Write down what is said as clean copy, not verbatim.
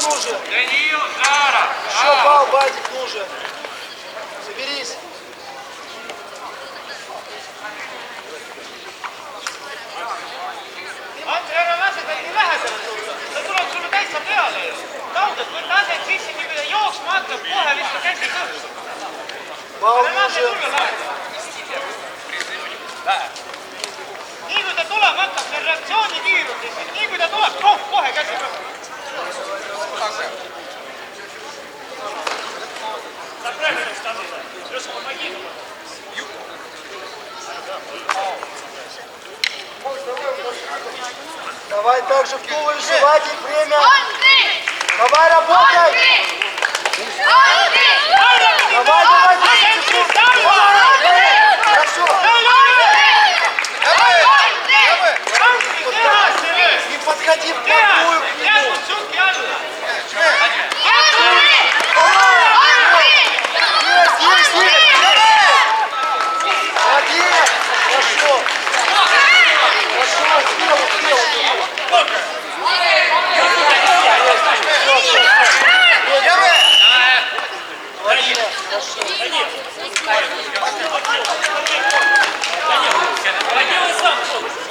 нужен. Данил, Зара. Еще бал, Вадик, нужен. Соберись. Andri, ära lase tal nii lähedale tulla. Ta tuleb sulle täitsa peale ju. Taudad, võta ased sisse, nii kui ta jooksma hakkab, kohe viska käsi kõhku. Бал Ära lase нужен. tulla lähedale. Nii kui ta tulema hakkab, see on reaktsioonikiirus lihtsalt. Nii kui ta tuleb, kohe käsi kõhku. Sa praegu sellest asjad. Just помоги. Давай так же в туловище, Вадик, время. Давай работай. Давай, 10 секунд. Хорошо. Вот так. Не подходи в